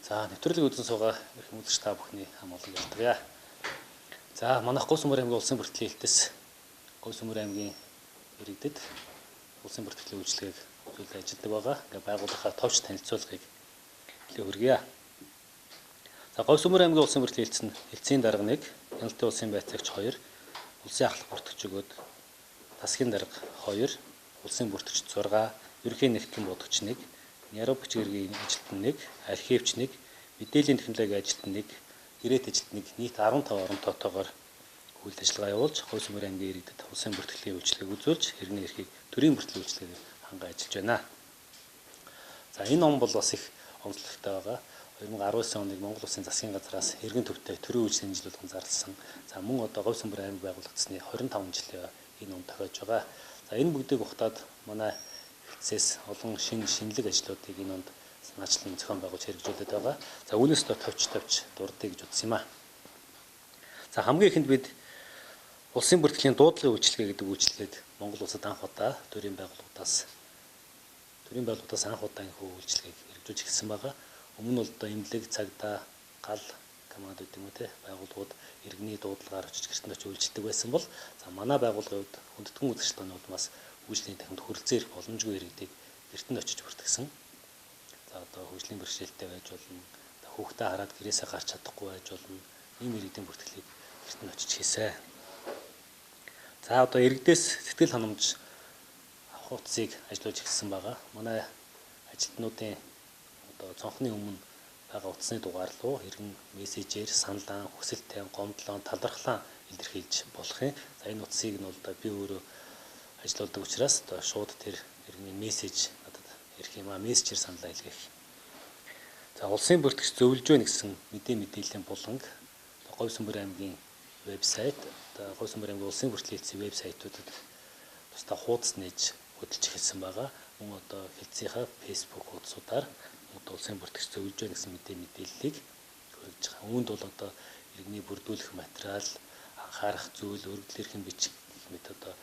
За нэвтрүүлэг үзэн суугаа их үзэж та бүхний хам олон болтгоё. За манайх Говьсүмбэр аймгийн улсын бүртгэлийн хэлтэс Говьсүмбэр аймгийн иргэдэд улсын бүртгэлийн үйлчилгээг үзүүлж ажилладаг байгаа. Ингээ байгууллагаа товч танилцуулгыг хүргье. За Говьсүмбэр аймгийн улсын бүртгэлийн хэлтс нь хэлтсийн дарга 1, хяналтын улсын байцаагч 2, улсын ахлах бүртгэж өгөөд тасгийн дарга 2, улсын бүртгэж 6, ерөнхий нэгтгэн бодогч 1, Няруу бичгэргийн ажилтан 1, архивч 1, мэдээллийн технологийн ажилтан 1, ирээт ажилтан 1, нийт 15 оронтоотойгоор үйл ажиллагаа явуулж Говьсүмбэр аймгийн иргэдэд улсын бүртгэлийн үйлчилгээг үзүүлж иргэний эрхийг төрийн бүртгэлийн үйлчилгээг ханган ажиллаж байна. За энэ ном бол бас их онцлогтой байгаа. 2019 оныг Монгол Улсын засгийн газраас иргэн төвтэй төрийн үйлчилгээний жил болгон зарласан. За мөн одоо Говьсүмбэр аймаг байгуулагдсны 25 жилийн энэ ном тохиож байгаа. За энэ бүгдийг ухтаад манай хэлтсээс олон шинэлэг ажлуудыг энэ онд санаачлан зохион байгуулж хэрэгжүүлээд байгаа. За үүнээс товч дурдъя гэж утсан юм а. За хамгийн ихэнд бид улсын бүртгэлийн дуудлагын үйлчилгээ гэдэг үйлчилгээд Монгол улсад анх удаа төрийн байгууллагуудаас анх удаа энэ үйлчилгээг хэрэгжүүлж эхэлсэн байгаа. Өмнө нь бол одоо эмнэлэг, цагдаа, гал команд гэдэг юм уу те байгууллагууд иргэний дуудлагаар очиж гэртэн очиж үйлчилдэг байсан бол за манай байгууллагын хувьд хүндэтгэн үзэсгэлэнтийн улмаас үйлчлийн тахимд хүрэлцээр их боломжгүй иргэдийг гэртэн очиж бүртгэсэн. За одоо хөгжлийн бэрхшээлтэй байж болно. Хүүхдээ хараад гэрээсээ гарч чадахгүй байж болно. Ийм иргэдийн бүртгэлийг гэртэн очиж хийсэн. За одоо иргэдээс сэтгэл ханамж авах утсыг ажиллуулж эхэлсэн байгаа. Манай ажилтнуудын одоо цонхны өмнө байгаа утасны дугаар руу иргэн мессежээр саналаа, хүсэлтээ, гомдлоо, талархлаа илэрхийлж болох юм. За энэ утсыг нь бол би өөрөө ажилладаг учраас одоо шууд тэр иргэний мессеж надад ирэх юм а, мессежээр саналаа илгээх. За улсын бүртгэгч зөвлөж байна гэсэн мэдээллийн буланг Говьсүмбэр аймгийн вебсайт, Говьсүмбэр аймгийн улсын бүртгэлийн хэлтсийн вебсайтуудад тусдаа хуудас нээж хөдөлж эхэлсэн байгаа. Мөн одоо хэлтсийнхаа фейсбુક хуудасуудаар одоо улсын бүртгэгч зөвлөж байна гэсэн мэдээллийг хүргэж байгаа. Үүнд бол одоо иргэний бүрдүүлэх материал, анхаарах зүйл, өргөдөл эрхэм бичих гэх мэт одоо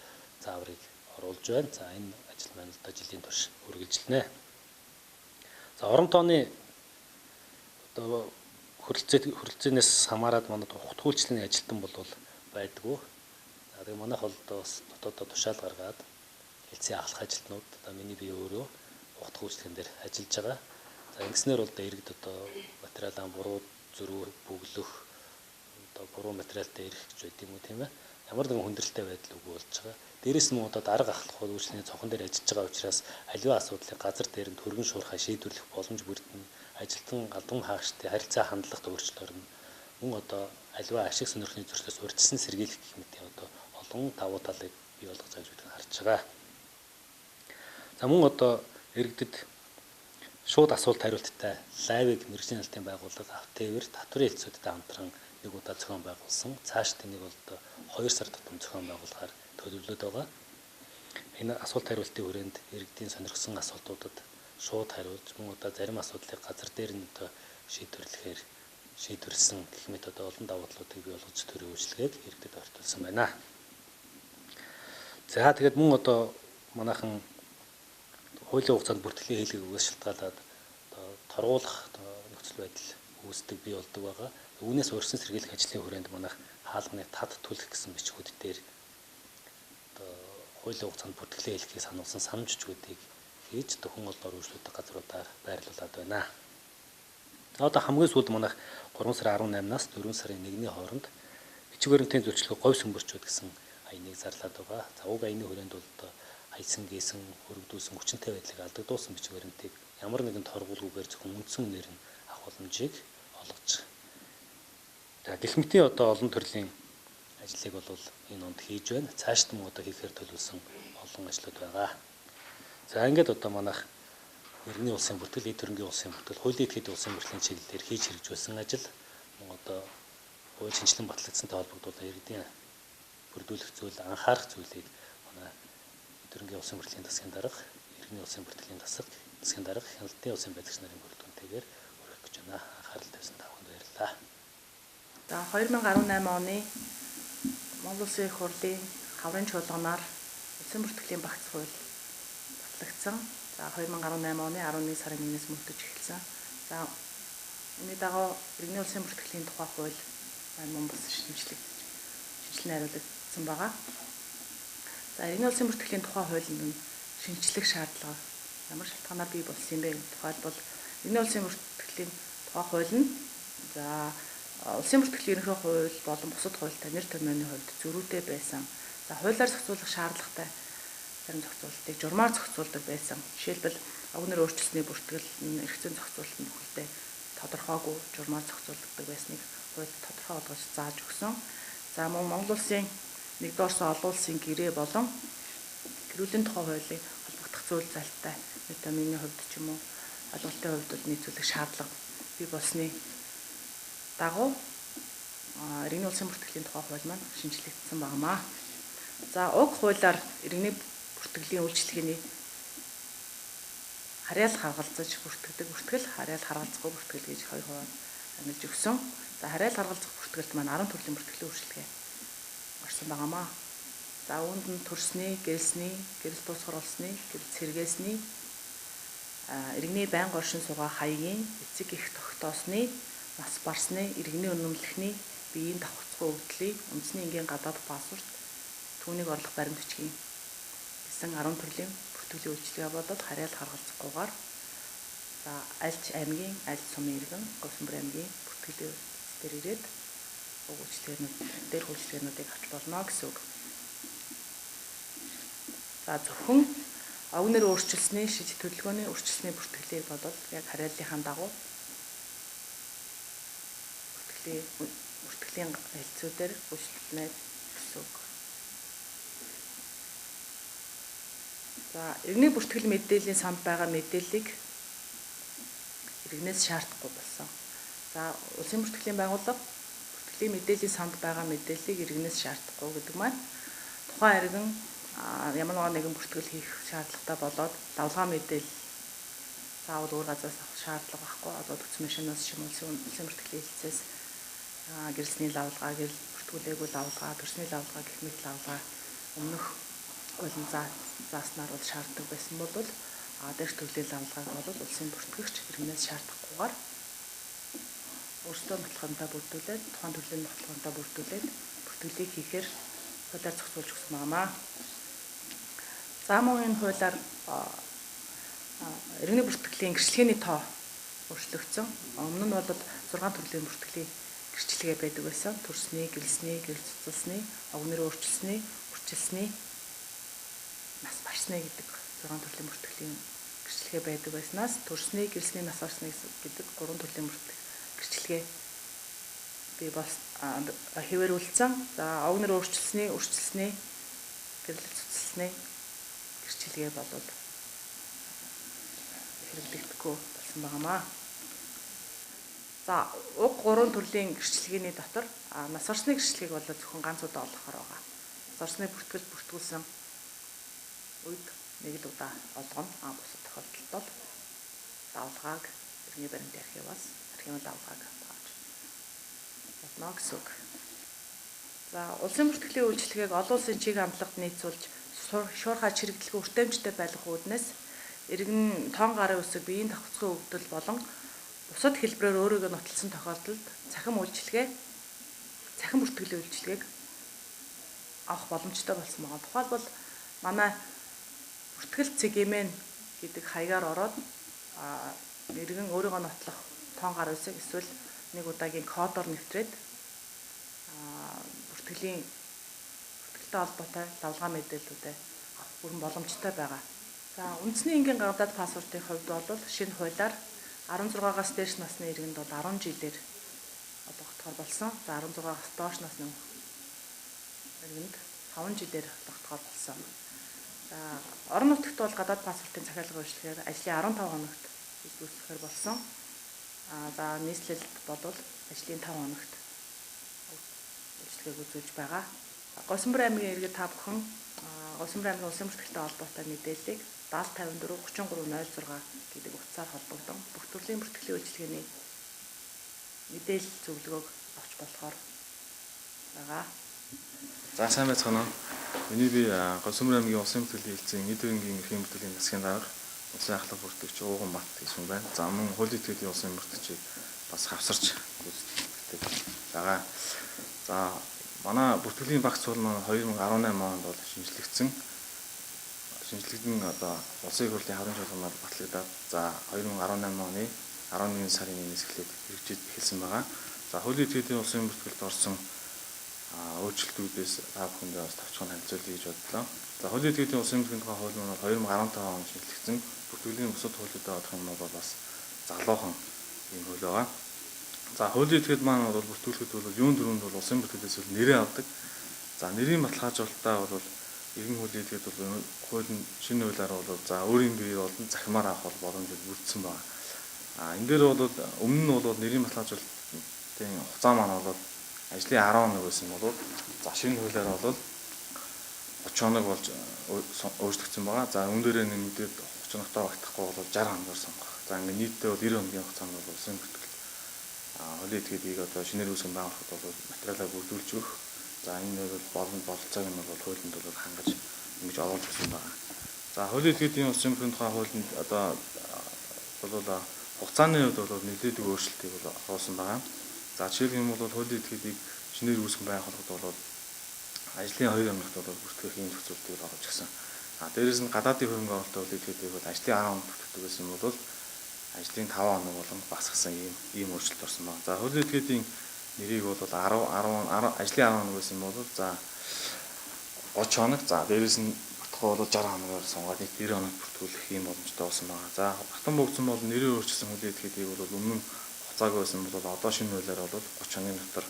зааврыг оруулж байна. За энэ ажил маань одоо жилийн турш үргэлжилнэ. За орон тооны одоо хөрөлцөөнөөс хамаарат манад ухтгуулчлалын ажилтан бол байдгүй. За тэгээ манайх бол одоо дотоодоо тушаал гаргаад хэлтсийн ахлах ажилтнууд одоо миний бие өөрөө ухтгуулчлалын дээр ажиллаж байгаа. За ингэснээр бол одоо иргэд одоо материалаа буруу зөрүү бүглөх одоо буруу материалтай ирэх гэж байд юм уу тийм ээ. Ямар нэгэн хүндрэлтэй байдал үгүй болж байгаа. Дээрээс нь одоо дарга ахлах үйлчлэлийн цонхон дээр ажиллаж байгаа учраас аливаа асуудлыг газар дээр нь түргэн шуурхай шийдвэрлэх боломж бүрдэнэ. Ажилтан албан хаагчдын харилцаа хандлагт өөрчлөлт орно. Мөн одоо аливаа ашиг сонирхлын зөрчлөөс урьдчилан сэргийлэх гэх мэт одоо олон давуу талыг бий болгож байгаа гэдгийг харж байгаа. За мөн одоо иргэдэд шууд асуулт хариулттай лайвыг мэргэжлийн албан байгууллага автовер татварын хэлтсүүдтэй хамтран нэг удаа зохион байгуулсан. Цааш тэнийг бол одоо 2 сар тутам зохион байгуулахаар төлөвлөд байгаа. Энэ асуулт хариултын хүрээнд иргэдийн сонирхсан асуултуудад шууд хариулж мөн одоо зарим асуудлыг газар дээр нь одоо шийдвэрлсэн гэх мэт одоо олон давуу талуудыг бий болгож төрийн үйлчилгээг иргэдэд ортуулсан байна. За тэгээд мөн одоо манайхан хуулийн хугацаанд бүртгэлийн хэлгийг өгөөс шалтгаалаад одоо торгуулах нөхцөл байдал үүсдэг бий болдог байгаа. Үүнээс урьдчилан сэргийлэх ажлын хүрээнд манайх хаалганы тад түлэх гэсэн бичгүүд дээр одоо хуулийн хугацаанд бүртгэлийн хэлхийг сануулсан санамж бичгүүдийг хийж хүн олдоор үйлчлүүлдэг газруудаар байрлуулад байна. За одоо хамгийн сүүлд манайх 3 сарын 18-наас 4 сарын 1-ний хооронд бичиг баримтын зөвчлөг Говьсүмбэрчүүд гэсэн аяныг зарлаад байгаа. За уг аяны хүрээнд бол одоо хайсан гээсэн өргөдүүлсэн хүчинтэй байдлыг алдагдуулсан бичиг баримтыг ямар нэгэн торгуулгүйгээр зөвхөн үндсэн үнээр нь авах боломжийг олгож байгаа. За гэх мэтийн одоо олон төрлийн ажлыг бол энэ онд хийж байна. Цаашд мөн одоо хийхээр төлөвлөсөн олон ажлууд байгаа. За ингээд одоо манайх иргэний улсын бүртгэл, эд хөрөнгийн улсын бүртгэл, хуулийн этгээдийн улсын бүртгэлийн чиглэлээр хийж хэрэгжүүлсэн ажил мөн одоо хууль шинжилэн батлагдсантай холбогдуулан иргэдийн бүрдүүлэх зүйл, анхаарах зүйлийг манай эд хөрөнгийн улсын бүртгэлийн засгийн дарга, иргэний улсын бүртгэлийн засгийн дарга, хяналтын улсын байцаагч нарын бүрэлдэхүүнтэйгээр өргөх гэж байна. Анхаарал тавьсан та бүхэнд баярлалаа. За 2018 оны Монгол Улсын их хурлын хаврын чуулганаар улсын бүртгэлийн багц хууль батлагдсан. За 2018 оны 11 сарын 1-ээс мөрдөж эхэлсэн. За Үүний дагуу иргэний улсын бүртгэлийн тухай хууль мөн бас шинжилэн хариулагдсан байгаа. За иргэний улсын бүртгэлийн тухай хуулинд нь шинжлэх шаардлага ямар шалтгаанаар бий болсон юм бэ гэх тухайлбал иргэний улсын бүртгэлийн тухай хууль нь за улсын бүртгэлийн ерөнхий хууль болон бусад хуультай нэр томьёоны хувьд зөрүүтэй байсан. За хуулиар зохицуулах шаардлагатай зарим зохицуулалтыг журмаар зохицуулдаг байсан. Жишээлбэл уг нэр өөрчлөлтний бүртгэл нь эрх зүйн зохицуулалтанд бүхэлдээ тодорхойгүй журмаар зохицуулдаг байсныг хууль тодорхой болгож зааж өгсөн. За мөн Монгол улсын нэгдүгээр олон улсын гэрээ болон гэрүүлийн тухай хуулийн холбогдох зүйл залттай нэр томьёоны хувьд ч юм уу албалтын хувьд бол нийцүүлэх шаардлага бий болсны дагуу иргэний улсын бүртгэлийн тухай хууль маань шинжлэгдсэн багмаа. За уг хуулиар иргэний бүртгэлийн үйлчилгээний харьяал харгалзаж бүртгэдэг бүртгэл, харьяал харгалзахгүй бүртгэл гэж хоёр хуваар ангилж өгсөн. За харьяал харгалзах бүртгэлд маань 10 төрлийн бүртгэлийн үйлчилгээ орсон багамаа. За үүнд нь төрсний, гэрэлсний, гэрэл дуусгар болсны, гэрэл сэргээсний, иргэний байнга оршин суугаа хаягийн, эцэг их тогтоосны, нас барсны, иргэний үнэмлэхний, биеийн давхцгүй өгдлийн, үндэсний энгийн гадаад паспорт, түүнийг орлох баримт бичгийн гэсэн 10 төрлийн бүртгэлийн үйлчилгээ болоод харьяал харгалзахгүйгээр за альч аймгийн аль сумын иргэн Говьсөнбөр аймгийн бүртгэлийн дээр ирээд үйлчилгээнүүдийг авч болно гэсэн үг. За зөвхөн уг нэр өөрчилсөний шид төлөвлөгөөний өөрчилсөний бүртгэлийг бодвол яг харьяаллынхаа дагуу бүртгэлийн хэлцүүдээр үйлчлүүлнэ гэсэн үг. За иргэний бүртгэл мэдээллийн санд байгаа мэдээллийг иргэнээс шаардахгүй болсон. За улсын бүртгэлийн байгууллага бүртгэлийн мэдээллийн санд байгаа мэдээллийг иргэнээс шаардахгүй гэдэг маань тухайн иргэн ямар нэгэн бүртгэл хийх шаардлагатай болоод давлгаа мэдээлэл заавал өөр газраас авах шаардлага байхгүй. Одоо төцсөн машинаас ч юм уу улсын бүртгэлийн хэлцээс гэрэлсний лавлгаа, гэрэл бүртгүүлээгүй лавлгаа, төрсний лавлгаа гэх мэт лавлгаа өмнөх хуулийн зааснаар бол шаарддаг байсан бол дээрх төрлийн лавлгааг бол улсын бүртгэгч иргэнээс шаардахгүйгээр өөрсдөө баталгаантай бүрдүүлээд тухайн төрлийн баталгаантай бүрдүүлээд бүртгэлийг хийхээр хуулиар зохицуулж өгсөн байна. За мөн энэ хуулиар иргэний бүртгэлийн гэрчлэгээний тоо өөрчлөгдсөн. Өмнө нь бол 6 төрлийн бүртгэлийн гэрчлэгээ байдаг байсан. Төрсний, гэрэлсний, гэрэл цуцалсны, уг нэр өөрчилсөний, үрчилсний, нас барсны гэдэг 6 төрлийн бүртгэлийн гэрчлэгээ байдаг байснаас төрсний, гэрэлсний, нас барсны гэдэг 3 төрлийн гэрчлэгээ бий бас хэвээрүүлсэн. За уг нэр өөрчилсөний, үрчилсний, гэрэл цуцалсны гэрчлэгээ болоод хэрэглэгдэхгүй болсон байнамаа. За уг 3 төрлийн гэрчлэгээний дотор нас барсны гэрчлэгийг бол зөвхөн ганц удаа олгохоор байгаа. Нас барсны бүртгэл бүртгүүлсэн үед нэг л удаа олгоно. Бусад тохиолдолд бол давлгааг иргэний баримт архиваас архивын давлгааг авч болно гэсэн үг. За улсын бүртгэлийн үйлчилгээг олон улсын чиг хамтлагт нийцүүлж шуурхай чирэгдэлгүй өртөмжтэй байх үүднээс иргэн тоон гарын үсэг биеийн давхцгүй өгдөл болон бусад хэлбэрээр өөрийгөө нотолсон тохиолдолд цахим бүртгэлийн үйлчилгээг авах боломжтой болсон байгаа. Тухайлбал манай бүртгэл цэгэмэн гэдэг хаягаар ороод иргэн өөрийгөө нотлох тоон гар үсэг эсвэл нэг удаагийн кодоор нэвтрээд бүртгэлтэй холбоотой давлгаа мэдээллүүдээ авах бүрэн боломжтой байгаа. За үндэсний энгийн гадаад паспортын хувьд бол шинэ хуулиар 16-аас дээш насны иргэнд бол 10 жилээр олгогдохоор болсон. За 16-аас доош насны иргэнд 5 жилээр олгогдохоор болсон. За орон нутагт бол гадаад паспортын захиалгын үйлчилгээгээр ажлын 15 хоногт үйлдвэрлэхээр болсон. За нийслэлд бодвол ажлын 5 хоногт үйлчилгээг үзүүлж байгаа. Говьсөнбөр аймгийн иргэд та бүхэн Говьсөнбөр аймгийн улсын бүртгэлтэй холбоотой мэдээллийг 7054 3306 гэдэг утсаар холбогдсон бүх төрлийн бүртгэлийн үйлчилгээний мэдээлэл зөвлөгөөг авч болохоор байгаа. За сайн байцгаана уу. Миний би Говьсөнбөр аймгийн улсын бүртгэлийн хэлтсийн эдвэнгийн эрхийн бүртгэлийн засгийн дарга улсын ахлах бүртгэгч Ууган Бат гэсэн байна. За мөн хуулийн итгэлийн улсын бүртгэгчийг бас хавсарч үздэг. За манай бүртгэлийн багц бол 2018 онд бол шинжлэгдэн одоо улсын их хурлын хаврын шалгамаар батлагдаад за 2018 оны 11 сарын 1-ээс эхлээд хэрэгжиж эхэлсэн байгаа. За хуулийн этгээдийн улсын бүртгэлд орсон өөрчлөлтүүдээс та бүхэндээ бас товчхон танилцуулъя гэж бодлоо. За хуулийн этгээдийн улсын бүртгэлийн тухай хууль нь 2015 онд шинжлэгдсэн. Бүртгэлийн бусад хуулиудаа бодох юм бол бас залуухан юм хууль байгаа. За хуулийн этгээд маань бол бүртгүүлэхэд бол юун дөрөнд бол улсын бүртгэлээс нэрээ авдаг. За нэрийн баталгаажуулалтаа бол иргэн хуулийн этгээд бол хуулийн шинэ хуулиар бол за өөрийн биеэр болон захимаар авах боломжийг бүрдсэн байна. Энэ дээр бол өмнө нь бол нэрийн баталгаажуулалтын хугацаа маань бол ажлын 10 хоног байсан бол за шинэ хуулиар бол 30 хоног болж өөрчлөгдсөн байгаа. За үүн дээрээ нэмэгдээд 30 хоногтой багтахгүй бол 60 хоногоор сонгох. За ингээд нийтдээ бол 90 хоногийн хугацаанд бол улсын бүртгэл хуулийн этгээдийг одоо шинээр үүсгэн байгуулахад бол материалаа бүрдүүлж өгөх. За энэ бол бололцоог нь бол хуулинд бол хангаж ингэж оруулж өгсөн байна. За хуулийн этгээдийн улсын бүртгэлийн тухай хуулинд одоо бол хугацааны хувьд бол нэлээдэг өөрчлөлтийг бол оруулсан байна. За жишээлх юм бол хуулийн этгээдийг шинээр үүсгэн байгуулахад бол ажлын 2 хоногт бол бүртгэх ийм зохицуултыг оруулж өгсөн. Дээрээс нь гадаадын хөрөнгө оруулалт хуулийн этгээдийг бол ажлын 10 хоног бүртгэдэг байсан бол ажлын 5 хоног болон басгасан ийм өөрчлөлт орсон байна. За хуулийн этгээдийн нэрийг бол ажлын 10 хоног байсан бол за 30 хоног за дээрээс нь батхуу бол 60 хоногоор сунгаад нийт 90 хоног бүртгүүлэх ийм боломжтой болсон байна. За хатан богдсон бол нэрээ өөрчилсөн хуулийн этгээдийг бол өмнө хугацаагүй байсан бол одоо шинэ хуулиар бол 30 хоногийн дотор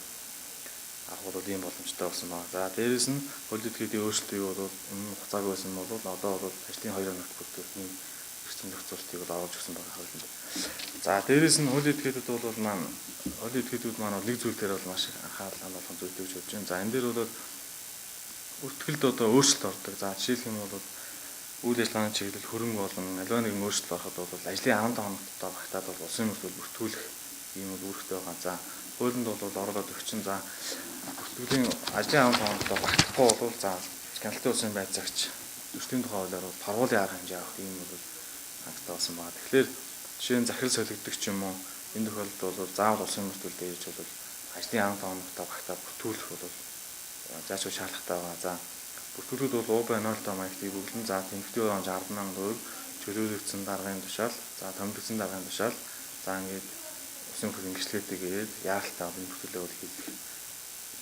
авах бол ийм боломжтой болсон байна. За дээрээс нь хуулийн этгээдийн өөрчлөлтийг бол өмнө хугацаагүй байсан бол одоо бол ажлын 2 хоногт бүртгэх ийм эрчим зохицуултыг бол оруулж өгсөн байгаа хуулинд. За дээрээс нь хуулийн этгээдүүд маань нэг зүйл дээр бол маш их анхаарал хандуулах зүйлтэй гэж бодож байна. За энэ дээр бол бүртгэлд одоо өөрчлөлт ордог. За жишээлх юм бол үйл ажиллагааны чиглэл хөрөнгө болон аливаа нэгэн өөрчлөлт ороход бол ажлын 15 хоногт багтаад бол улсын бүртгэл бүртгүүлэх ийм бол үүрэгтэй байгаа. За хуулинд бол оруулаад өгчин. За бүртгэлийн ажлын 15 хоногт багтахгүй бол за хяналтын улсын байр цагч төртийн тухай хуулиар бол паргуулын арга хэмжээ авах ийм бол хангалттай болсон байна. Тэгэхээр жишээ нь захирал солигддог ч юм уу энэ тохиолдолд бол заавал улсын бүртгэл дээрж бол ажлын 15 хоногт багтаад бүртгүүлэх бол заашгүй шаардлагатай байна. За бүртгүүлүүд бол УБ 0.5 маягтыг бүглэн за тэмдэгтийн оронж 10,000 төгрөг чөлөөлөгдсөн даргын тушаал за томилогдсон даргын тушаал за ингээд улсын бүртгэлийн гэрчлэгээтэй гээд яаралтай энэ бүртгэлээ бол хийх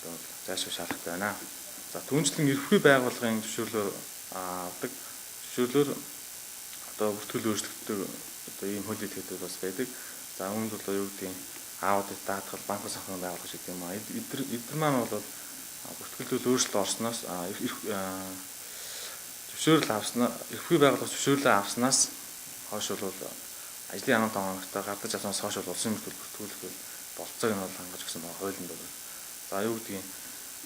одоо заашгүй шаардлагатай байна. За түүнчлэн эрхүй байгууллагын зөвшөөрлөөр авдаг зөвшөөрлөөр одоо бүртгэл өөрчлөгддөг одоо ийм хуулийн этгээдүүд бас байдаг. За үүнд бол юу гэдгийг аудит даатгал банк санхүүгийн байгууллага гэдэг юм аа. Эдгээр маань бол бүртгэлүүд өөрчлөлт орсноос зөвшөөрөл авснаа эрхүй байгууллага зөвшөөрлөө авснаас хойш бол ажлын 15 хоногтой гардаж авснаас хойш бол улсын бүртгэл болцоог нь бол хангаж өгсөн байгаа хуулинд бол. За юу гэдгийг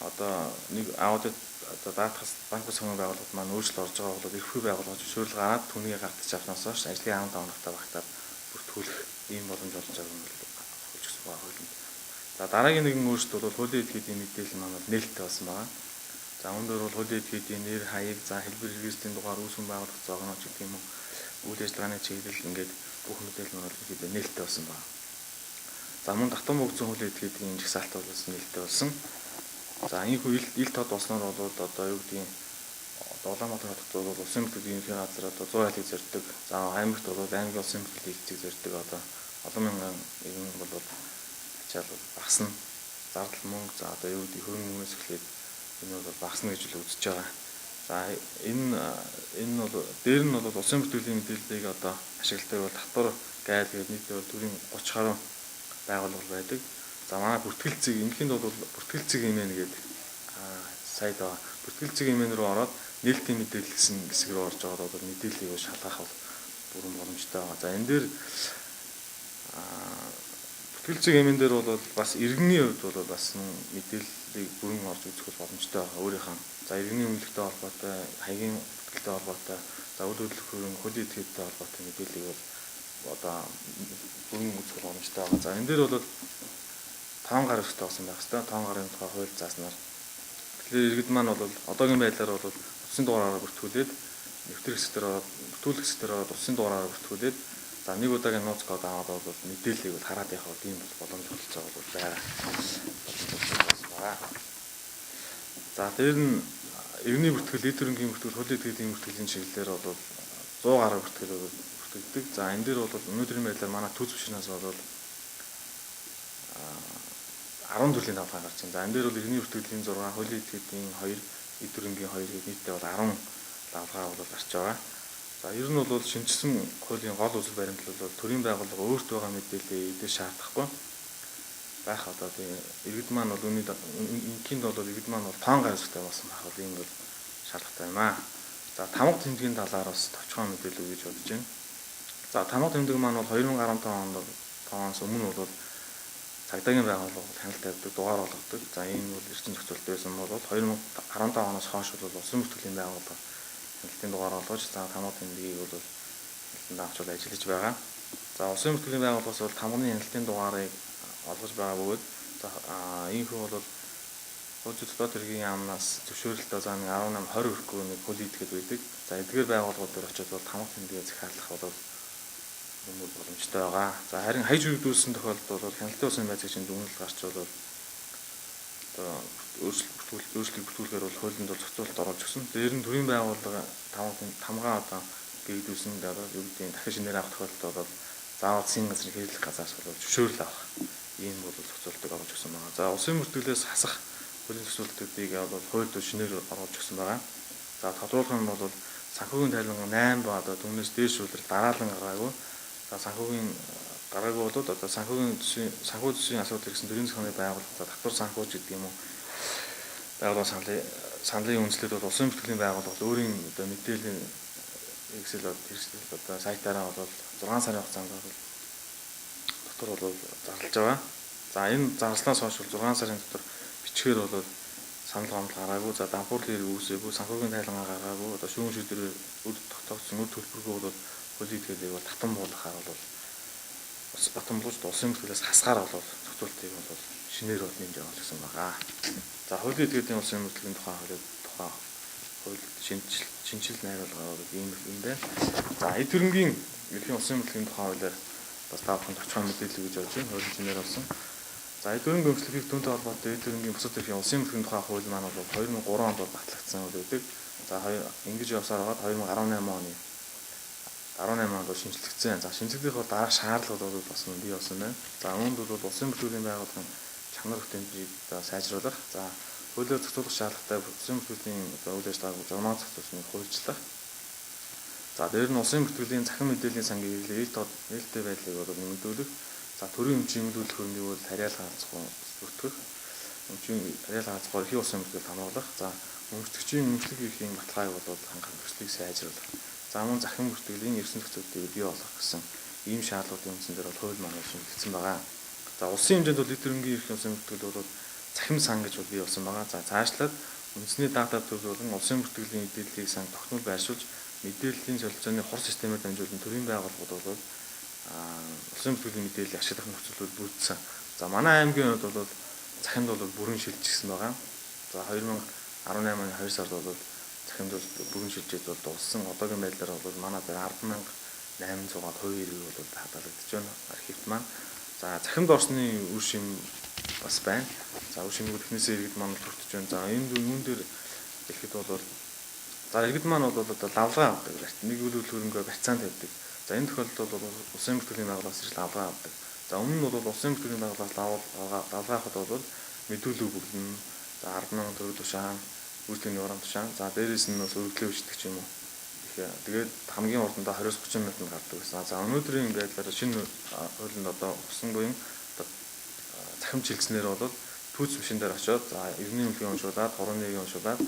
одоо нэг аудит одоо даатгал банк санхүүгийн байгууллагад маань өөрчлөлт орж байгаа бол эрхүй байгууллага зөвшөөрөл гараад түүнийг гардаж авснаас хойш ажлын 15 хоногтой багтаад бүртгүүлэх ийм боломж олж байгаа юм бол хуулж өгсөн байгаа хуулинд. За дараагийн нэгэн өөрчлөлт бол хуулийн этгээдийн мэдээлэл маань бол нээлттэй болсон байна. За үүнд бол хуулийн этгээдийн нэр, хаяг, за хэлбэр хэрэгслийн дугаар, үүсгэн байгуулах зогнооч гэдэг юм уу үйл ажиллагааны чиглэл ингээд бүх мэдээлэл маань бол нээлттэй болсон байна. За мөн татан богдсон хуулийн этгээдийн жагсаалт бол бас нээлттэй болсон. За энэ хүү ил тод болсноор бол одоо юу гэдгийг Улаанбаатар хотод бол улсын бүртгэлийн ерөнхий газар одоо 100 айлыг зорддог. За аймагт бол аймгийн улсын бүртгэлийн эцэг зорддог одоо олон мянган иргэн бол ачаал багасна. Зардал мөнгө за одоо юу гэдэг хөрөнгө мөнгөөс эхлээд энэ бол багасна гэж л үзэж байгаа. За энэ бол дээр нь бол улсын бүртгэлийн мэдээллийг одоо ашигладаг бол татвар гайл гэдэг нийтдээ бол төрийн 30 гаруй байгууллага байдаг. За манай бүртгэл зэг энэхийн бол бүртгэл зэг хэмээн гэдэг сайд байгаа. Бүртгэл зэг хэмээн рүү ороод нээлтийн мэдээлэл гэсэн хэсэг рүү орж байгаа бол мэдээллийг шалгах бол бүрэн боломжтой байгаа. За энэ дээр бүртгэл зэг хэмээн дээр бол бас иргэний хувьд бол бас мэдээллийг бүрэн орж үзэх боломжтой байгаа. Өөрийнхөө за иргэний үнэлгээтэй холбоотой, хаягийн бүртгэлтэй холбоотой, за үйл хөдлөх хөрөнгө хуулийн этгээдтэй холбоотой мэдээллийг бол одоо бүрэн үзэх боломжтой байгаа. За энэ дээр бол 5 гар өстэй болсон байх хэвээр 5 гарын тухай хууль зааснаар тэгэхээр иргэд маань бол одоогийн байдлаар бол утасны дугаараар бүртгүүлээд нэвтрэх хэсгээр ороод бүртгүүлэх хэсгээр ороод утасны дугаараар бүртгүүлээд За нэг удаагийн нууц код аваад бол мэдээллийг бол хараад явах бол ийм боломж болцоо бол байгаа. За дээр нь эртний бүртгэл, эд төрөнгийн бүртгэл, хуулийн эдгэлийн бүртгэлийн чиглэлээр бол 100 гаруй бүртгэл бүртгэгдэг. За энэ дээр бол өнөөдрийн байдлаар манай төв зөвшнөөс бол 10 төрлийн давхар гарч байна. За энэ дээр бол эртний бүртгэлийн 6, хуулийн эдгэлийн 2, эд төрөнгийн 2 гэх нийтдээ бол 10 давхар бол гарч байгаа. За ер нь бол шинжилсэн хуулийн гол үзэл баримтлал бол төрийн байгууллага өөрт байгаа мэдээлэл эдгээр шаардахгүй байх. Одоо тийм иргэд маань бол энэнд бол иргэд маань бол тоон гаргажтай болсон байх бол ийм бол шаардлагатай юм аа. За тамга тэмдгийн талаар бас товчхон мэдээлэл өгье гэж бодож байна. За тамга тэмдэг маань бол 2015 оноос өмнө бол цагдаагийн байгууллага хяналт тавьдаг, дугаар болгодог. За энэ бол эрчим зохицуулалт байсан бол 2015 оноос хойш бол улсын бүртгэлийн байгууллага хяналтын дугаар олгож, за тамга тэмдгийг бол хяналтанд авчвал ажиллаж байгаа. За улсын бүртгэлийн байгууллагаас бол тамганы хяналтын дугаарыг олгож байгаа бөгөөд ийхүү бол хуучин дотоод хэргийн яамнаас зөвшөөрөлтөө за 18 20 хүрэхгүй нэг хуулийн идэхэд байдаг. За эдгээр байгууллагууд дээр очиод бол тамга тэмдгээ захиалах бол нэмэр боломжтой байгаа. За харин хаяж өгдүүлсэн тохиолдолд бол хяналтын улсын байцаагчийн дүгнэлт гарч бол одоо өөрчлөлт бүртгүүлэхээр бол хуулинд бол зохицуулалт оруулж өгсөн. Дээр нь төрийн байгууллага тамгаа одоо гэгдүүлсэн дараа юу гэдгийг дахин шинээр авах тохиолдолд бол заавал засгийн газрын хэрэглэх газраас бол зөвшөөрөл авах ийм бол зохицуулалтыг оруулж өгсөн байна. За улсын бүртгэлээс хасах хуулийн зохицуулалтуудыг бол хуульд шинээр оруулж өгсөн байна. За тодруулах нь бол санхүүгийн тайлбар 8 ба одоо түүнээс дээш үйлрэл дараалан гараагүй. За санхүүгийн гараагүй бол одоо санхүү төсвийн асуудал гэсэн төрийн зохионы байгууллага татвар санхүүж гэдэг юм уу байгууллага саналын үндэслэл бол улсын бүртгэлийн байгууллага өөрийн одоо мэдээллийн Excel одоо сайтаараа бол 6 сарын хугацаанд бол дотор бол зарлаж байгаа. За энэ зарслаас хойш 6 сарын дотор бичгээр бол санал гомдол гараагүй. За дампуур дээр үүсээгүй, санхүүгийн тайлбар гараагүй. Одоо шүүн шийдвэр үр тогтоогдсон үр төлбөргүй бол хуулийн идэвхтэй бол татан буулгахаар бол татан буулж улсын бүртгэлээс хасгаар бол зохицуултыг бол шинээр бол нэмж явуулж гисэн байгаа. За хуулийн идэвхтэй улсын бүртгэлийн тухай хууль шинжил найруулга ийм юм байна. За эд төрөнгийн ерөнхий улсын бүртгэлийн тухай хуулиар бас та бүхэнд товчхон мэдээлэл гэж бодож байна. Хуулийн шинээр болсон. За эд төрөнгийн өмчлөгийг түүнтэй холбоотой эд төрөнгийн бусад ерөнхий улсын бүртгэлийн тухай хууль маань бол 2003 онд батлагдсан үйл байдаг. За ингэж явсаар байгаа 2018 оны 18 онд шинжлэгдсэн. За шинжлэхдэх бол дараах шаардлагууд бол бас бий болсон байна. За үүнд бол улсын бүртгэлийн байгууллагын чанар хүртээмжийг сайжруулах, за хуулиар зохицуулах шаардлагатай улсын бүртгэлийн үйл ажиллагааг журмаар зохицуулсныг хуульчлах. За дээр нь улсын бүртгэлийн захин мэдээллийн сангийн ээлтэй байдлыг бол нэмэгдүүлэх. За төрийн өмчийн нэмэгдүүлэх хөрөнгөний бол тариалан хаалцах бүртгэх. Өмчийн тариалан хаалцах эрхийг улсын бүртгэл хамгаалах. За өмчтөгчийн өмчлөх эрхийн баталгааг бол хангах төслийг сайжруулах. За мөн захин бүртгэлийн эрсдэл зохицуултыг бий болгох гэсэн ийм шаардлагуудын үндсэн дээр бол хууль маань шинжилсэн байгаа. За улсын хэмжээнд бол эд төрөнгийн эрхийн улсын бүртгэл бол захим сан гэж бий болсон байгаа. За цаашлаад үндэсний дата төлөвлөлөн улсын бүртгэлийн мэдээллийг сан тогтмол байршуулж мэдээллийн солилцооны хор системээр дамжуулан төрийн байгууллагууд бол улсын бүртгэлийн мэдээллийг ашиглах нөхцөлөд бүрдсэн. За манай аймгийн хувьд бол захимд бол бүрэн шилжчихсэн байгаа. За 2018 оны 2 сард бол захимд бол бүрэн шилжээд бол дууссан. Одоогийн байдлаар бол манай дээр 10,800 2 бол хадгалагдаж байна архивт маань. За захимд орсны үр шим бас байна. За үр шимийг эхнээсээ иргэд маань бүртгэж байна. За энэ юун дээр хэлэхэд бол за иргэд маань бол одоо лавлага авдаг. Нэг үйл хөрөнгөө барьцаанд тавьдаг. За энэ тохиолдолд бол улсын бүртгэлийн байгууллагаас ирж лавлага авдаг. За өмнө нь бол улсын бүртгэлийн байгууллагаас лавлага авахд бол мэдүүлэг бүглэн, за 10,000 төгрөг тушаан, үйлчлэгийн урам тушаан. За дээрээс нь бас өргөлөө бичдэг ч юм уу. Тэгээд хамгийн урдандаа 20-30 минутанд гардаг гэсэн. За өнөөдрийн байдлаар шинэ хуулинд одоо усан буян захим чиглэснээр бол түүц машин дээр очиод за эртний үнэлгээ уншуулад, хорон нэгийг уншуулад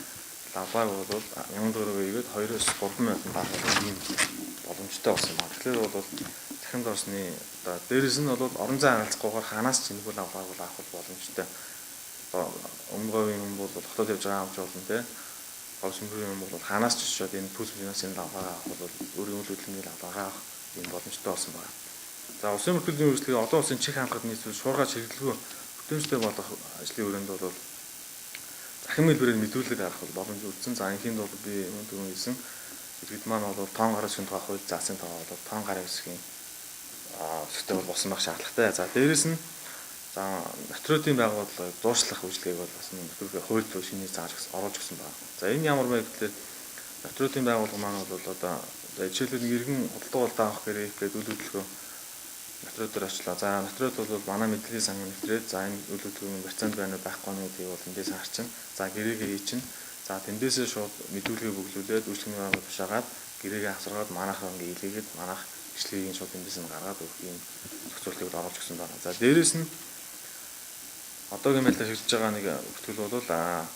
лавлаг бол 1000 төгрөг өгөөд 2-3 минутанд гаргах юм боломжтой болсон байна. Тэгэхээр бол захимд орсны одоо дээрээс нь бол орон зай харилцахгүйгээр ханаас ч энэгүй лавлаг авах боломжтой. Одоо өмнөгийн хүн бол хотод явж байгаа амч болно те. Гавсмөрийн юм бол ханаас ч очиод энэ түүс машинаас энэ лавлага авах бол өөрийн үйл хөдлөмжийн лавлага авах юм боломжтой болсон байна. За улсын бүртгэлийн үйлчлэгийг олон улсын чих хангахад нийцүүл шуурга чиглэлгүй бүтэмжтэй болох ажлын өрөөнд бол захин хэлбэрээр мэдүүлэг гаргах боломж үлдсэн. За энэхинд бол би түрүүн хэлсэн иргэд маань бол тоон гараа хэсгийн тухай хууль заасан тухай бол тоон гараа хэсгийн өсөлттэй бол болсон байх шаардлагатай. За дээрэс нь за нотродын байгууллагыг дуушлах үйлчлэгийг бол бас нөхөргөө хууль руу шинээр зааж оруулж өгсөн байна. За энэ ямар вэ гэвэл нотродын байгууллага маань бол одоо жишээлбэл иргэн худалдаа болоо авах гэрээ гэдэг үйл хөдлөлгөө нотродоор очлоо. За нотрод бол манай мэдээллийн сангийн нэвтрээд за энэ үйл хөдлөлийн процент байна байхгүй нь гэдгийг бол эндээс харчин. За гэрээгээ хийчин. За тэндээсээ шууд мэдүүлгээ бүглүүлээд үйлчлэгний байгууллага тушаагаад гэрээгээ авсаргаад манайх ингээ илгээгээд манайх бичлэгийг шууд эндээс нь гаргаад өгөх юм зохицуултыг оруулж өгсөн байна. За дээрэс нь одоогийн байдлаар хэрэгжиж байгаа нэг бүтгэл бол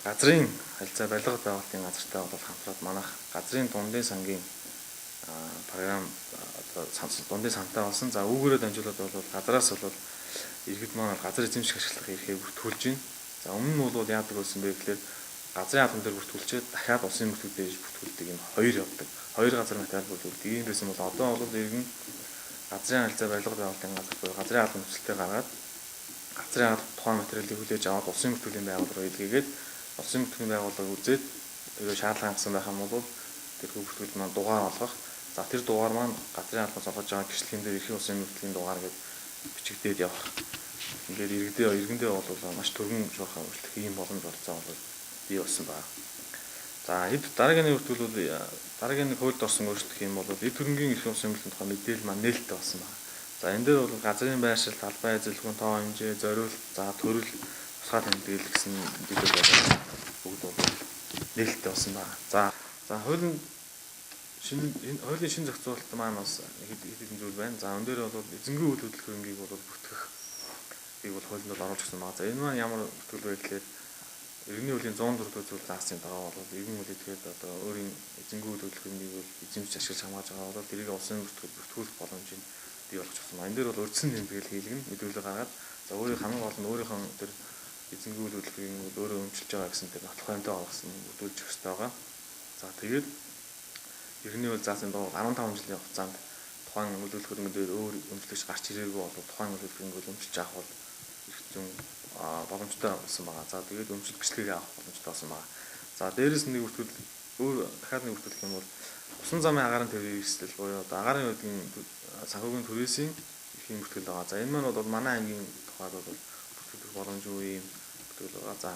газрын харилцаа барилга байгуулалтын газартай бол хамтраад манайх газрын дундын сангийн програм одоо дундын сантай болсон. За үүгээрээ дамжуулаад бол газраас бол иргэд маань газар эзэмших ашиглах эрхээ бүртгүүлж байна. За өмнө нь бол яадаг байсан бэ гэхээр газрын албан дээр бүртгүүлчихэд дахиад улсын бүртгэл дээр бүртгүүлдэг юм хоёр явдаг. Хоёр газар материал бүртгүүлдэг. Ийм байсан бол одоо бол иргэн газрын харилцаа барилга байгуулалтын газар буюу газрын албан төсөлтөд гаргаад газрын тухайн материалыг хүлээж аваад улсын бүртгэлийн байгууллага руу илгээгээд улсын бүртгэлийн байгууллага үзээд тэрөө шаардлага хангасан байх юм бол тэрхүү бүртгэл маань дугаар олгох. За тэр дугаар маань газрын албан зоргож байгаа гэрчлэгийн дээр эрхийн улсын бүртгэлийн дугаар гэж бичигдээд явах. Ингээд иргэндээ бол маш түргэн жоохоо үйлчлэх ийм боломж олцоо бол бий болсон байна. За хэд дараагийн нэг бүртгэл бол дараагийн нэг хуульд орсон өөрчлөлт юм бол эд хөрөнгийн эрхийн улсын бүртгэлийн тухай мэдээлэл маань нээлттэй болсон байна. За энэ дээр бол газрын байршил, талбай эзэлгүүн, тоо хэмжээ, зориулт, за төрөл, тусгай тэмдэглэл гэсэн зүйлүүд бол бүгд бол нээлттэй болсон байна. За хуулийн шинэ зохицуулалт маань бас хэд хэдэн зүйл байна. За энэ дээр бол эзэнгүй үйл хөдлөх хөрөнгийг бол бүртгэх бийг бол хуулинд бол оруулж өгсөн байна. За энэ маань ямар бүтгэл вэ гэхээр иргэний үеийн 104 зүйл заасан дагуу бол иргэн үйл итгэхэд одоо өөрийн эзэнгүй үйл хөдлөх хөрөнгийг бол эзэмшиж ашиглаж хамгааж байгаа бол тэрийг улсын бүртгүүлэх боломжийг бий болгож өгсөн байна. Энэ дээр бол урьдчилан тэмдэглэл хийлгэн мэдүүлэг гаргаад за өөрийн хамгийн гол нь өөрийнхөө тэр эзэнгүй үйл хөдлөх хөрөнгийг бол өөрөө өмчилж байгаа гэсэн тэр нотлохойнтой гаргасан мэдүүлж өгөх хэрэгтэй байгаа. За тэгээд иргэний үйл заасан дагуу 15 жилийн хугацаанд тухайн үйл хөдлөх хөрөнгө дээр өөр өмчлөгч гарч ирээгүй бол тухайн үйл хөдлөх хөрөнгөд өмчилж авах бол их зүүн боломжтой болсон байгаа. За тэгээд өмчлөлт бичлэгийг авах боломжтой болсон байгаа. За дээрээс нэг бүртгэл дахиад нэг бүртгэл юм бол усан замын агаарын төвийн эрсдэл буюу агаарын үеийн санхүүгийн түрээсийн эрхийн бүртгэл байгаа. За энэ маань бол манай аймгийн тухайд бол бүртгэх боломжгүй юм бүртгэл байгаа. За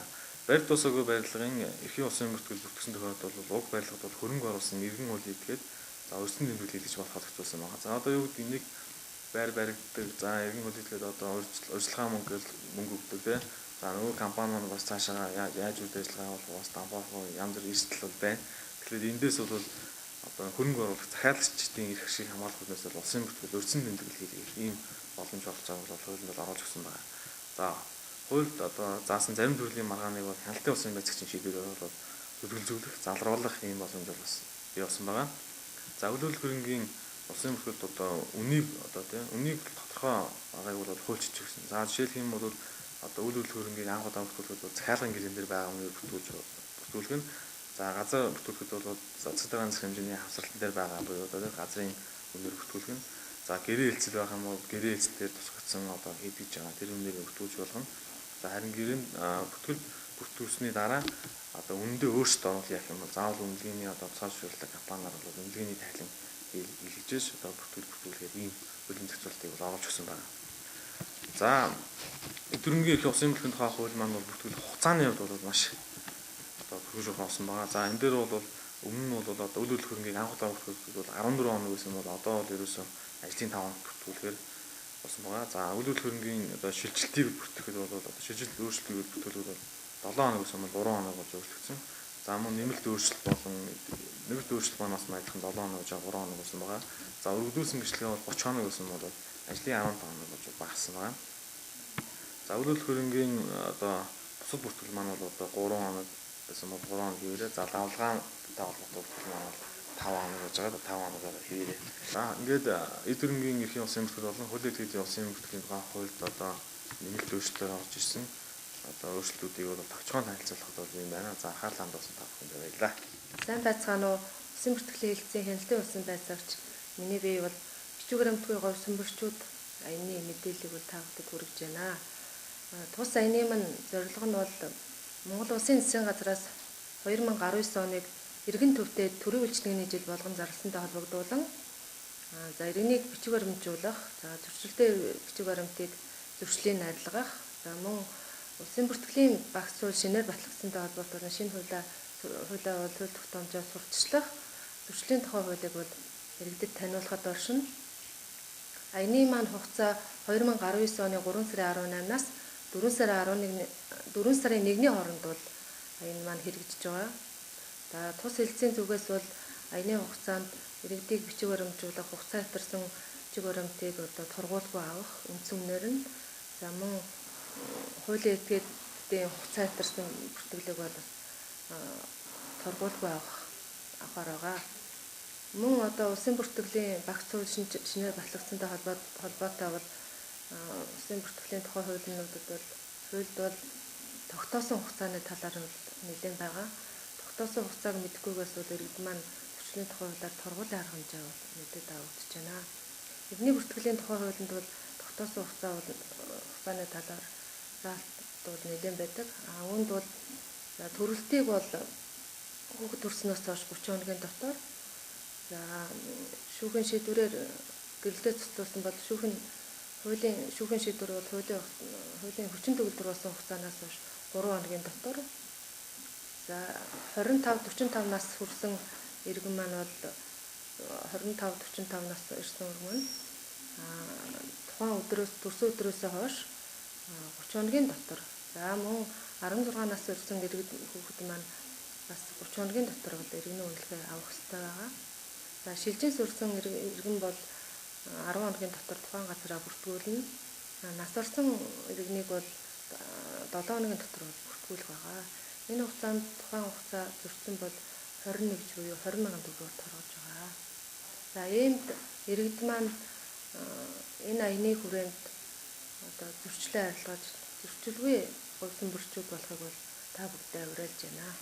барь тусаагүй барилгын эрхийн улсын бүртгэл бүртгэсэн тохиолдолд бол уг барилгад бол хөрөнгө оруулсан иргэн үйл идгээд за өрсөн тэмдэглэл хийж болох хэрэгжүүлсэн байгаа. За одоо юу гэдэг нэг байр баригддаг. За иргэн үйл идгээд одоо урьдчилан мөнгө өгдөг тий. За нөгөө компани маань бас цаашаа яаж үйл ажиллагаа явуулах бас дампуурах янз бүр эрсдэл бол байна. Тэгэхээр эндээс бол одоо хөрөнгө оруулах захиалагчдын эрх ашиг хамгаалах хүнээс бол улсын бүртгэл өрсөн тэмдэглэл хийх ийм боломж олж байгаа бол хуулинд бол оруулж өгсөн байна. За хуульд одоо заасан зарим төрлийн маргааныг бол хяналтын улсын байцаагчийн шийдвэрээр бол зөвлөх, залруулах ийм боломж бол бас бий болсон байгаа. За үйл хөдлөх хөрөнгийн улсын бүртгэлд одоо үнийг тодорхой байгааг бол хуульчилж өгсөн. За жишээлх юм бол одоо үйл хөдлөх хөрөнгийн анх удаа бүртгүүлэхэд бол захиалгын гэрэн дээр байгаа үнээр бүртгүүлэх нь за газар бүртгүүлэхэд бол цэцэг ганц хэмжээний хавсралтан дээр байгаа буюу одоо газрын үнээр бүртгүүлэх нь за гэрээ хэлцэл байх юм бол гэрээ хэлцэл дээр тусгацсан одоо хийдэж байгаа тэр үнээр бүртгүүлж болгоно. За харин гэрээ бүртгэл бүртгүүлсний дараа одоо үнэндээ өөрсдөө оруулах яг юм бол заавал үнэлгээний одоо тусгаарчлалтай компаниар бол үнэлгээний тайлан илгэжээс одоо бүртгүүлэхэд ийм хуулийн зохицуулалтыг бол оруулж өгсөн байна. За өдрөнгийн эрхийн улсын бүртгэлийн тухай хууль маань бол бүртгэл хугацааны хувьд бол маш одоо хөрөж болсон байгаа. За энэ дээр бол өмнө нь бол одоо үйл хөдлөх хөрөнгийг анх удаа бүртгүүлэхэд бол 14 хоног байсан бол одоо бол ерөөсөө ажлын 5 хоног бүртгүүлэхээр болсон байгаа. За үйл хөдлөх хөрөнгийн одоо шилжилтийг бүртгэхэд бол одоо шилжилт өөрчлөлтийг бүртгүүлэхэд бол 7 хоног байсан бол 3 хоног болж өөрчлөгдсөн. За мөн нэмэлт өөрчлөлт болон нэмэлт өөрчлөлт манаас маягдах 7 хоног гэж 3 хоног болсон байгаа. За өргөдүүлсэн гэрчлэгээ бол 30 хоног байсан бол ажлын 15 хоног болж багассан байгаа. За үйл хөдлөх хөрөнгийн одоо бусад бүртгэл маань бол одоо 3 хоног байсан бол 3 хоног хийвэрээ. За лавлгаан таавалгад бүртгэл маань бол 5 хоног гэж байгаа. 5 хоногоор хийвэрээ. За ингээд эд хөрөнгийн эрхийн улсын бүртгэл болон хуулийн этгээдийн улсын бүртгэлийн тухай хуульд одоо нэмэлт өөрчлөлтөөр орж ирсэн. Одоо өөрчлөлтүүдийг бол товчхон танилцуулахад бол юм байна. За анхаарлаа хандуулсан та бүхэнд баярлалаа. Сайн байцгаана уу? Улсын бүртгэлийн хэлтсийн хяналтын улсын байцаагч миний бие бол бичвэр амтгүй говь сүмбэрчүүд аяны мэдээллийг бол та бүхэнд хүргэж байна. Тус аяны маань зорилго нь бол Монгол Улсын засгийн газраас 2019 оныг эргэн төвтэй төрийн үйлчлэгээний жил болгон зарласантай холбогдуулан За иргэнийг бичиг баримжуулах, за зөрчилтэй бичиг баримтыг зөрчлийн найдлагах, за мөн улсын бүртгэлийн багц хууль шинээр батлагдсантай холбоотойгоор шинэ хуулиа бол хууль тогтоомжоо сурталчлах, зөрчлийн тухай хуулийг бол иргэдэд таниулахад оршино. Аяны маань хугацаа 2019 оны 3 сарын 18-наас 4 сарын 1-ний хооронд бол аян маань хэрэгжиж байгаа. За тус хэлтсийн зүгээс бол аяны хугацаанд иргэдийг бичиг баримжуулах, хугацаа хэтэрсэн бичиг баримтыг одоо торгуулгүй авах үндсэн үнээр нь, за мөн хуулийн этгээдийн хугацаа хэтэрсэн бүртгэлийг бол торгуулгүй авахар байгаа. Мөн одоо улсын бүртгэлийн багц хууль шинээр батлагдсантай холбоотой бол улсын бүртгэлийн тухай хуулиудад бол хуульд бол тогтоосон хугацааны талаар нэлээд байгаа. Тогтоосон хугацааг мэдхгүйгээс бол иргэд маань зөрчлийн тухай хуулиар торгуулийн арга хэмжээ бол мэдээд авагдаж байна. Иргэний бүртгэлийн тухай хуулинд бол тогтоосон хугацааны талаар заалт бол нэлээд байдаг. Үүнд бол төрөлтийг бол хүүхэд төрснөөс хойш 30 хоногийн дотор, за шүүхийн шийдвэрээр гэрлэлтэд цуцлуулсан бол шүүхийн шийдвэр бол хуулийн хүчин төгөлдөр болсон хугацаанаас хойш 3 хоногийн дотор, за 25-45 нас хүрсэн иргэн маань бол 25-45 нас ирсэн иргэн маань тухайн өдрөөс төрсөн өдрөөс хойш 30 хоногийн дотор, за мөн 16 нас хүрсэн иргэд хүүхэд маань бас 30 хоногийн дотор бол иргэний үнэлгээ авах ёстой байгаа. За шилжин сурсан иргэн бол 10 хоногийн дотор тухайн газараа бүртгүүлнэ. Нас орсон иргэнийг бол 7 хоногийн дотор бүртгүүлэх байгаа. Энэ хугацаанд тухайн хугацаа зөрчсөн бол 21 буюу 20 мянган төгрөгөөр торгож байгаа. За иймд иргэд маань энэ аяны хүрээнд одоо зөрчлөө арилгаж зөрчилгүй улсын бүрчүүд болохыг бол та бүддээ уриалж байна.